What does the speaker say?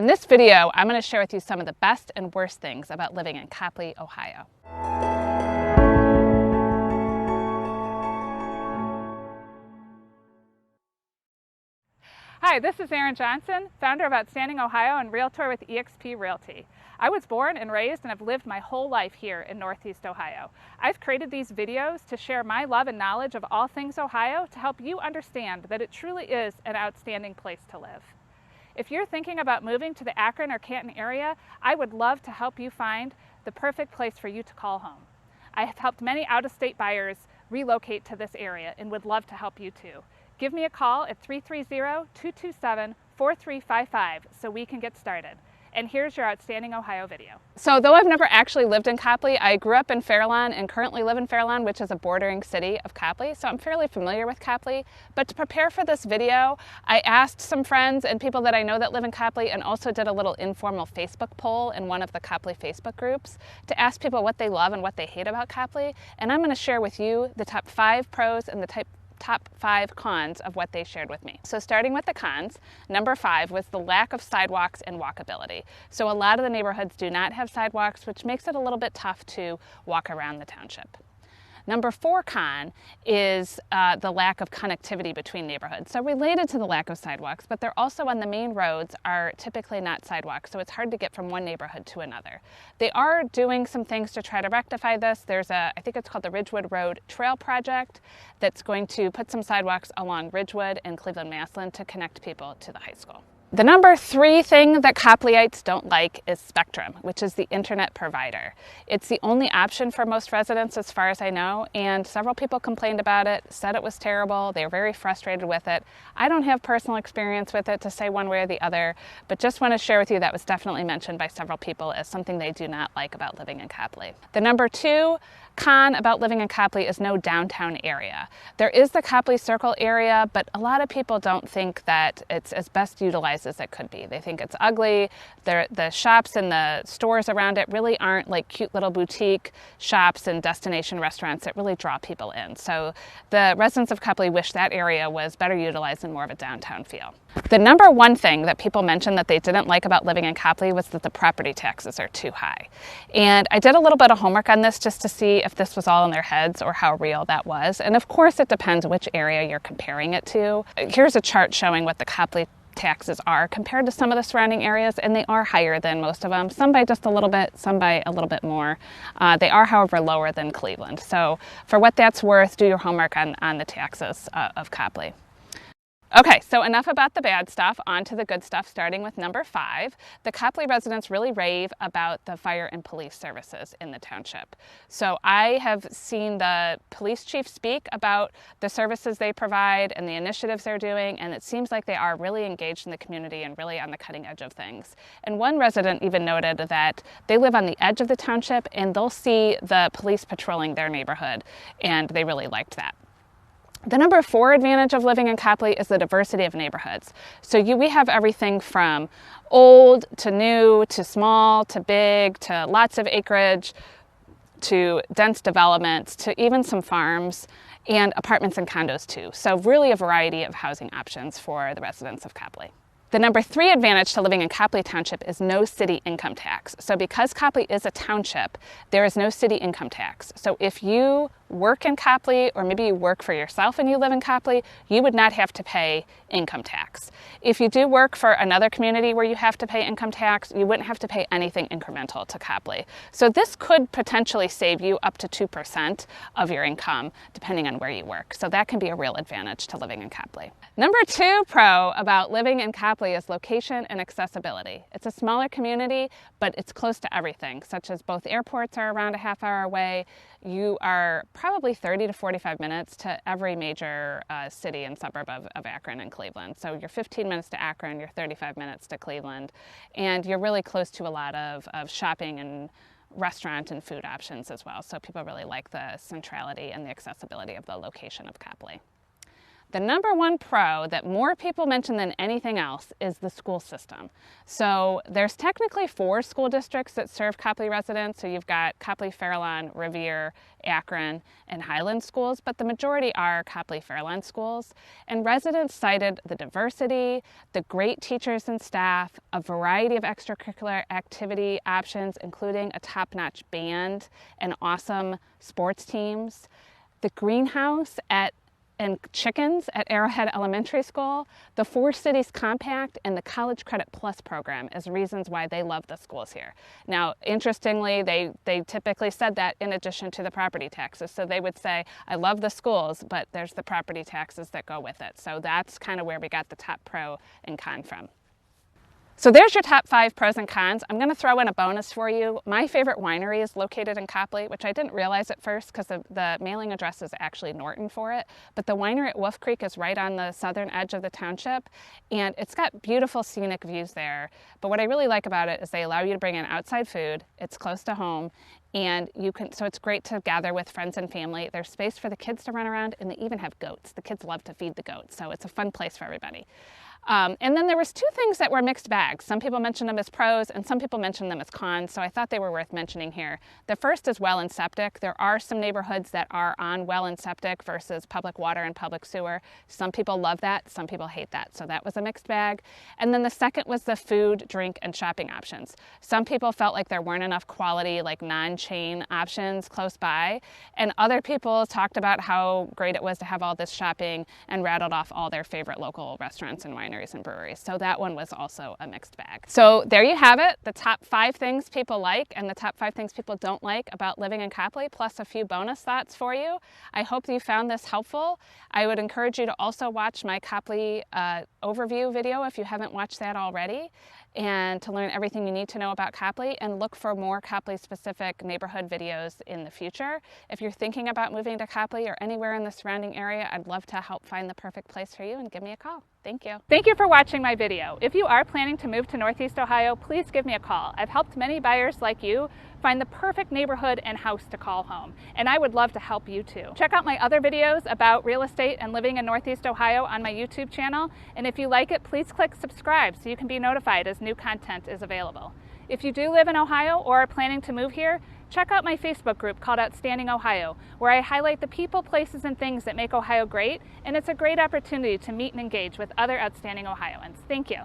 In this video, I'm going to share with you some of the best and worst things about living in Copley, Ohio. Hi, this is Erin Johnson, founder of Outstanding Ohio and Realtor with eXp Realty. I was born and raised and have lived my whole life here in Northeast Ohio. I've created these videos to share my love and knowledge of all things Ohio to help you understand that it truly is an outstanding place to live. If you're thinking about moving to the Akron or Canton area, I would love to help you find the perfect place for you to call home. I have helped many out-of-state buyers relocate to this area and would love to help you too. Give me a call at 330-227-4355 so we can get started. And here's your Outstanding Ohio video. So though I've never actually lived in Copley, I grew up in Fairlawn and currently live in Fairlawn, which is a bordering city of Copley. So I'm fairly familiar with Copley. But to prepare for this video, I asked some friends and people that I know that live in Copley and also did a little informal Facebook poll in one of the Copley Facebook groups to ask people what they love and what they hate about Copley. And I'm going to share with you the top 5 pros and the top 5 cons of what they shared with me. So starting with the cons, number 5 was the lack of sidewalks and walkability. So a lot of the neighborhoods do not have sidewalks, which makes it a little bit tough to walk around the township. Number 4 con is the lack of connectivity between neighborhoods. So related to the lack of sidewalks, but they're also on the main roads are typically not sidewalks, so it's hard to get from one neighborhood to another. They are doing some things to try to rectify this. There's I think it's called the Ridgewood Road Trail Project that's going to put some sidewalks along Ridgewood and Cleveland-Massillon to connect people to the high school. The number 3 thing that Copleyites don't like is Spectrum, which is the internet provider. It's the only option for most residents as far as I know, and several people complained about it, said it was terrible, they were very frustrated with it. I don't have personal experience with it to say one way or the other, but just want to share with you that was definitely mentioned by several people as something they do not like about living in Copley. The number 2 con about living in Copley is no downtown area. There is the Copley Circle area, but a lot of people don't think that it's as best utilized as it could be. They think it's ugly. The shops and the stores around it really aren't like cute little boutique shops and destination restaurants that really draw people in. So the residents of Copley wish that area was better utilized and more of a downtown feel. The number 1 thing that people mentioned that they didn't like about living in Copley was that the property taxes are too high. And I did a little bit of homework on this just to see if this was all in their heads or how real that was. And of course it depends which area you're comparing it to. Here's a chart showing what the Copley taxes are compared to some of the surrounding areas, and they are higher than most of them, some by just a little bit, some by a little bit more. They are, however, lower than Cleveland. So for what that's worth, do your homework on the taxes of Copley. Okay, so enough about the bad stuff, on to the good stuff, starting with number 5. The Copley residents really rave about the fire and police services in the township. So I have seen the police chief speak about the services they provide and the initiatives they're doing, and it seems like they are really engaged in the community and really on the cutting edge of things. And one resident even noted that they live on the edge of the township and they'll see the police patrolling their neighborhood, and they really liked that. The number 4 advantage of living in Copley is the diversity of neighborhoods. So we have everything from old to new to small to big to lots of acreage to dense developments to even some farms and apartments and condos too. So really a variety of housing options for the residents of Copley. The number 3 advantage to living in Copley Township is no city income tax. So because Copley is a township, there is no city income tax. So if you work in Copley, or maybe you work for yourself and you live in Copley, you would not have to pay income tax. If you do work for another community where you have to pay income tax, you wouldn't have to pay anything incremental to Copley. So this could potentially save you up to 2% of your income, depending on where you work. So that can be a real advantage to living in Copley. Number 2 pro about living in Copley is location and accessibility. It's a smaller community, but it's close to everything, such as both airports are around a half hour away. You are probably 30 to 45 minutes to every major city and suburb of Akron and Cleveland. So you're 15 minutes to Akron, you're 35 minutes to Cleveland, and you're really close to a lot of shopping and restaurant and food options as well. So people really like the centrality and the accessibility of the location of Copley. The number one pro that more people mention than anything else is the school system. So there's technically 4 school districts that serve Copley residents. So you've got Copley, Fairlawn, Revere, Akron, and Highland schools, but the majority are Copley Fairlawn schools. And residents cited the diversity, the great teachers and staff, a variety of extracurricular activity options, including a top-notch band and awesome sports teams, the greenhouse and chickens at Arrowhead Elementary School, the 4 Cities Compact, and the College Credit Plus program as reasons why they love the schools here. Now, interestingly, they typically said that in addition to the property taxes. So they would say, I love the schools, but there's the property taxes that go with it. So that's kind of where we got the top pro and con from. So there's your top 5 pros and cons. I'm going to throw in a bonus for you. My favorite winery is located in Copley, which I didn't realize at first because the mailing address is actually Norton for it. But the winery at Wolf Creek is right on the southern edge of the township, and it's got beautiful scenic views there. But what I really like about it is they allow you to bring in outside food. It's close to home. And so it's great to gather with friends and family. There's space for the kids to run around, and they even have goats. The kids love to feed the goats, so it's a fun place for everybody. And then there was 2 things that were mixed bags. Some people mentioned them as pros and some people mentioned them as cons, so I thought they were worth mentioning here. The first is well and septic. There are some neighborhoods that are on well and septic versus public water and public sewer. Some people love that, some people hate that, so that was a mixed bag. And then the second was the food, drink, and shopping options. Some people felt like there weren't enough quality, like non-chain options close by, and other people talked about how great it was to have all this shopping and rattled off all their favorite local restaurants and wineries and breweries. So that one was also a mixed bag. So there you have it, the top 5 things people like and the top 5 things people don't like about living in Copley, plus a few bonus thoughts for you. I hope you found this helpful. I would encourage you to also watch my Copley overview video if you haven't watched that already, and to learn everything you need to know about Copley, and look for more Copley-specific neighborhood videos in the future. If you're thinking about moving to Copley or anywhere in the surrounding area, I'd love to help find the perfect place for you, and give me a call. Thank you. Thank you for watching my video. If you are planning to move to Northeast Ohio, please give me a call. I've helped many buyers like you find the perfect neighborhood and house to call home, and I would love to help you too. Check out my other videos about real estate and living in Northeast Ohio on my YouTube channel, and if you like it, please click subscribe so you can be notified as new content is available. If you do live in Ohio or are planning to move here, check out my Facebook group called Outstanding Ohio, where I highlight the people, places, and things that make Ohio great, and it's a great opportunity to meet and engage with other outstanding Ohioans. Thank you.